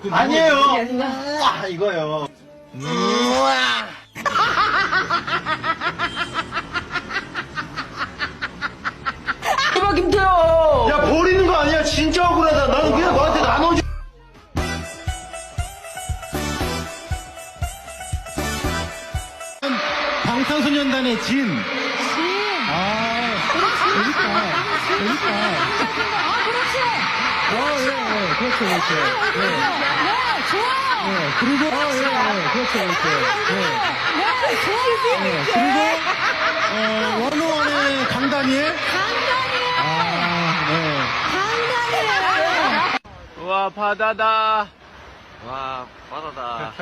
아니에요. 우와, 이거요. 대박 김태호. 야, 버리는 거 아니야. 진짜 억울하다. 나는 그냥 너한테 나눠줘. 방탄소년단의 진. 재밌다. 아, 그렇지. 그렇죠, 그렇죠. 네, 좋아. 그리고, 그렇죠, 그렇죠. 네, 좋아. 그리고, 원호원의 강다니엘. 강단이에요. 강단이에요. 와, 바다다. 와, 바다다.